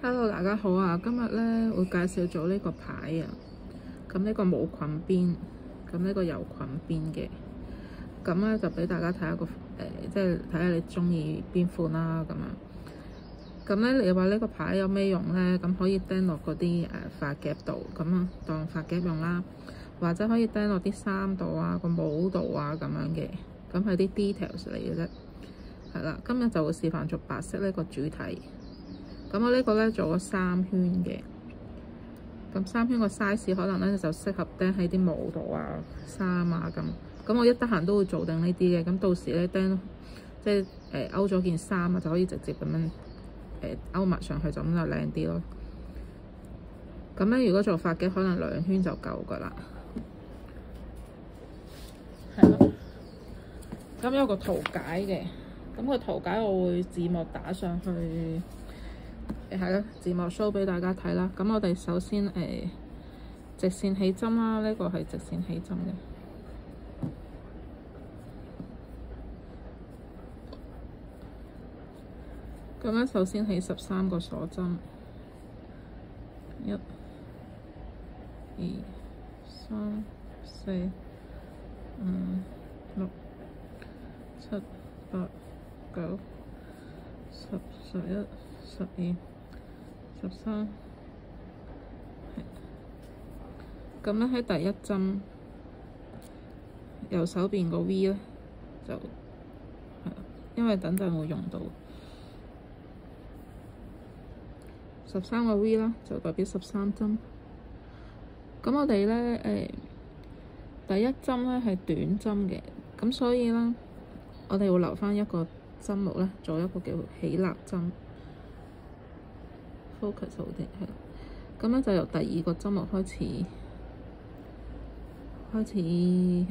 Hello，大家好啊！今日咧會介紹咗呢個牌啊，咁呢個冇裙邊，咁呢個有裙邊嘅，咁咧就俾大家睇下個即係睇下你中意邊款啦咁樣。咁咧你話呢個牌有咩用咧？咁可以釘落嗰啲髮夾度，咁啊當髮夾用啦，或者可以釘落啲衫度啊、個帽度啊咁樣嘅，咁係啲 details 嚟嘅啫。係啦，今日就會示範做白色呢個主題。咁我呢個咧做咗3圈嘅，咁3圈個 size 可能咧就適合釘喺啲帽度啊、衫啊咁。咁我一得閒都會做定呢啲嘅，咁到時咧釘即係勾咗件衫啊，就可以直接咁樣勾埋上去，就咁就靚啲咯。咁咧如果做髮夾，可能2圈就夠噶啦。係咯。咁有個圖解嘅，咁個圖解我會字幕打上去。係啦，字幕 show 俾大家睇啦。咁我哋首先直線起針啦，呢個係直線起針嘅。咁咧，首先起13個鎖針，1、2、3、4、5、6、7、8、9、10、11、12、13。咁咧喺第一針右手邊個 V 咧就係，因為等陣會用到13個 V 啦，就代表13針。咁我哋咧第一針咧係短針嘅，咁所以咧我哋會留返一個針目咧，做一個叫起立針 ，focus 好啲係。咁咧就由第2個針目開始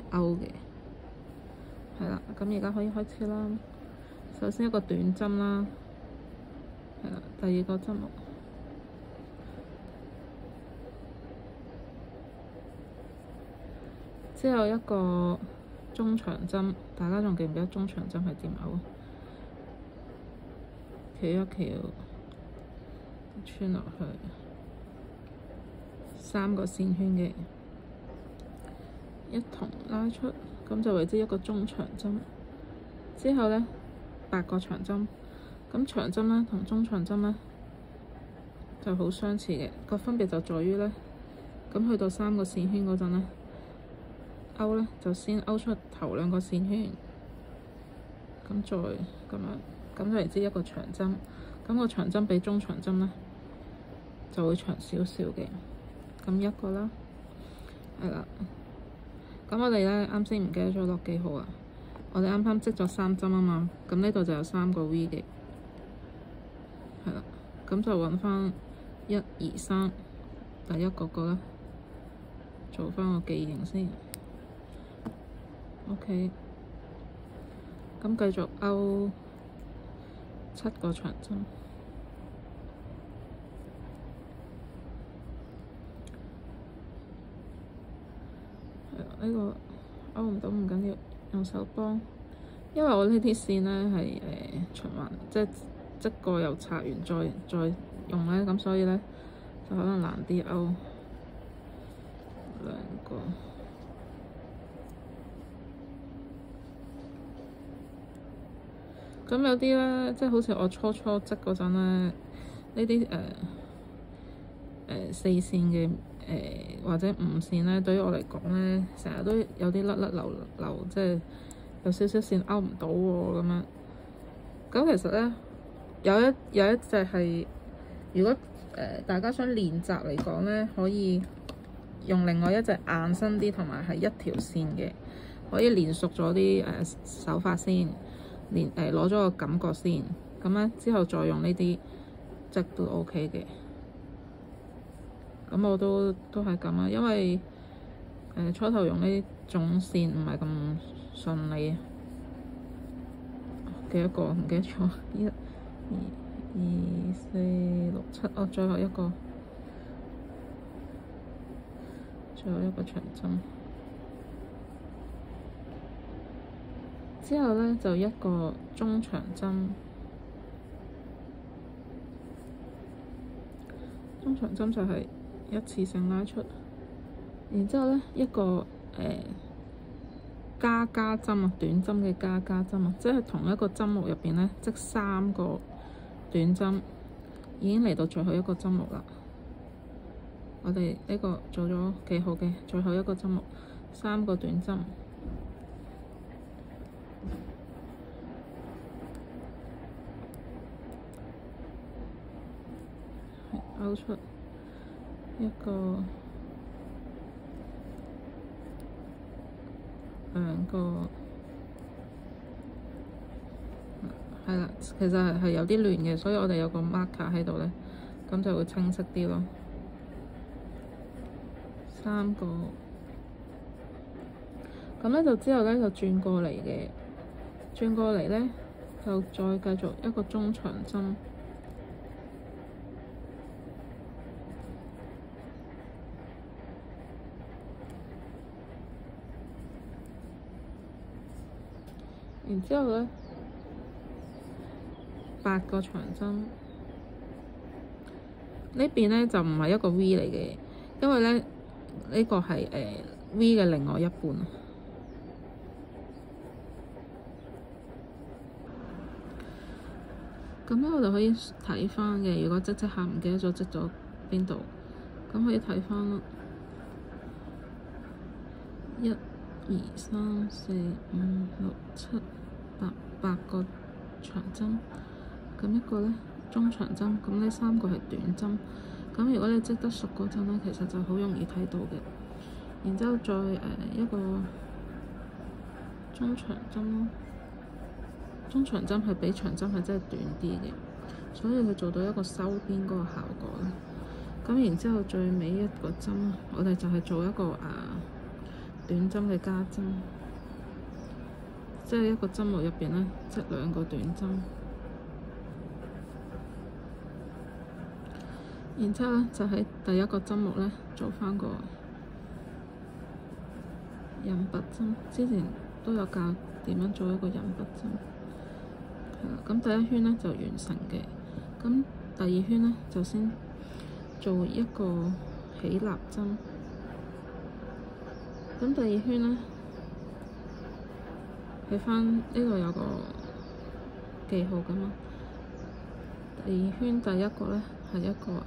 勾嘅，係啦。咁而家可以開始啦。首先一個短針啦，係啦，第2個針目。之後一個中長針，大家仲記唔記得中長針係點勾？翹一翹，穿落去3個線圈嘅，一同拉出，咁就為之一個中長針。之後咧8個長針，咁長針咧同中長針咧就好相似嘅，個分別就在於咧，咁去到3個線圈嗰陣咧，勾咧就先勾出頭2個線圈，咁再咁樣，咁就為之一個長針。咁個長針比中長針咧就會長少少嘅。咁一個啦，係啦。咁我哋咧啱先唔記得咗落幾號啊？我哋啱啱織咗3針啊嘛，咁呢度就有3個 V 嘅，係啦。咁就揾翻1、2、3第一個啦，做翻個記形先。OK，咁繼續勾7個長針，係啦，呢個勾唔到唔緊要，用手幫，因為我呢啲線咧係循環，即係織過又拆完再用咧，咁所以咧就可能難啲勾2個。咁有啲咧，即係好似我初織嗰陣咧，呢啲4線嘅或者5線咧，對於我嚟講咧，成日都有啲甩甩流流，即係有少少線勾唔到喎咁樣。咁其實咧有一隻係，如果大家想練習嚟講咧，可以用另外一隻硬身啲，同埋係一條線嘅，可以練熟咗啲手法先。攞咗個感覺先，咁咧之後再用呢啲織都 OK 嘅。咁我都係咁啊，因為初頭用呢種線唔係咁順利啊。幾多個唔記得咗？1、2、4、6、7，哦，最後一個長針。之後咧就一個中長針，長針就係一次性拉出，然之後咧一個加針啊，短針嘅加針啊，即係同一個針目入邊咧織3個短針，已經嚟到最後一個針目啦。我哋呢個做咗幾好嘅，最後一個針目3個短針，勾出一個、2個，係啦，其實係有啲亂嘅，所以我哋有個 marker 喺度咧，咁就會清晰啲咯。3個，咁咧就之後咧就轉過嚟嘅，轉過嚟咧就再繼續一個中長針，然之後咧8個長針，呢邊咧就唔係一個 V 嚟嘅，因為咧呢個係V 嘅另外一半。咁咧我哋可以睇翻嘅，如果織下唔記得咗織咗邊度，咁可以睇翻咯。1、2、3、4、5、6、7、8個長針，咁一個咧中長針，咁呢3個係短針。咁如果你織得熟嗰陣咧，其實就好容易睇到嘅。然之後再一個中長針咯，中長針係比長針係真係短啲嘅，所以佢做到一個收邊嗰個效果啦。咁然之後最尾一個針，我哋就係做一個短針嘅加針，即係一個針目入邊咧織2個短針。然之後咧就喺第一個針目咧做翻個引拔針，之前都有教點樣做一個引拔針。係啦，咁第一圈咧就完成嘅，咁第2圈咧就先做一個起立針，咁第2圈咧睇翻呢度有個記號㗎嘛。第2圈第一個咧係一個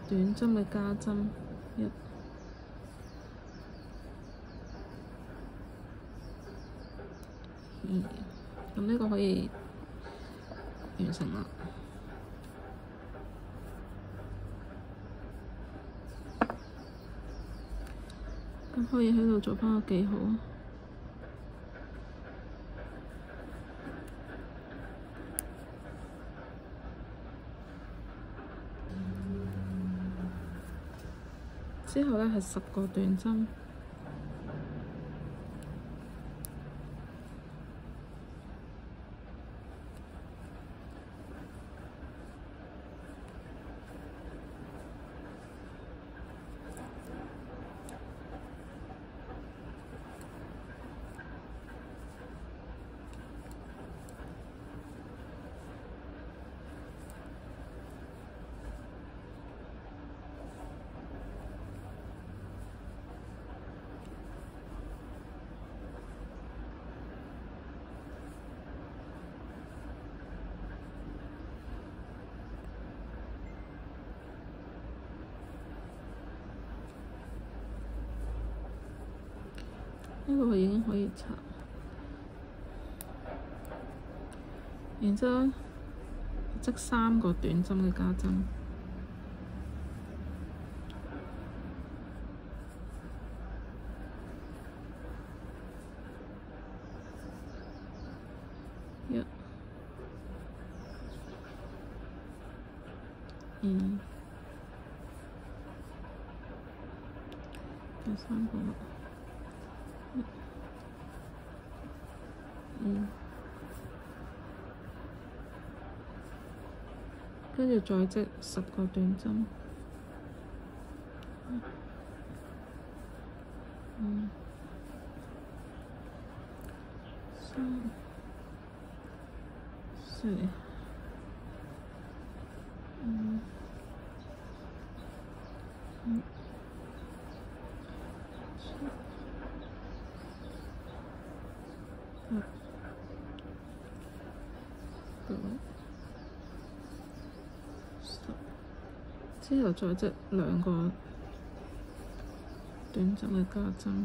短針嘅加針1、2，咁呢個可以完成啦。咁可以喺度做翻個記號。之後咧係10個短針。呢個已經可以插，然之後織3個短針嘅加針，1、2，第3個。跟住再織10個短針，3、4、5、之後再織兩個短針嘅加針，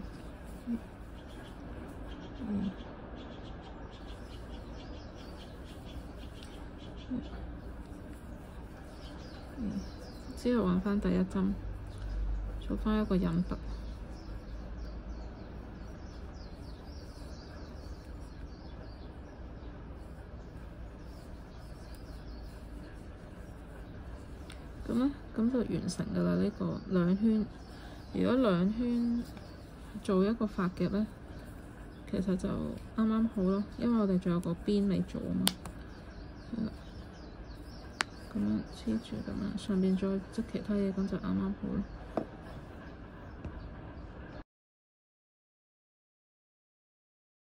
之後揾返第一針，做返一個引拔。咁咧，咁就完成㗎啦。呢個兩圈，如果兩圈做一個髮夾咧，其實就啱啱好咯，因為我哋仲有個邊未做啊嘛。咁樣黐住咁樣，上邊再織其他嘢，咁就啱啱好咯。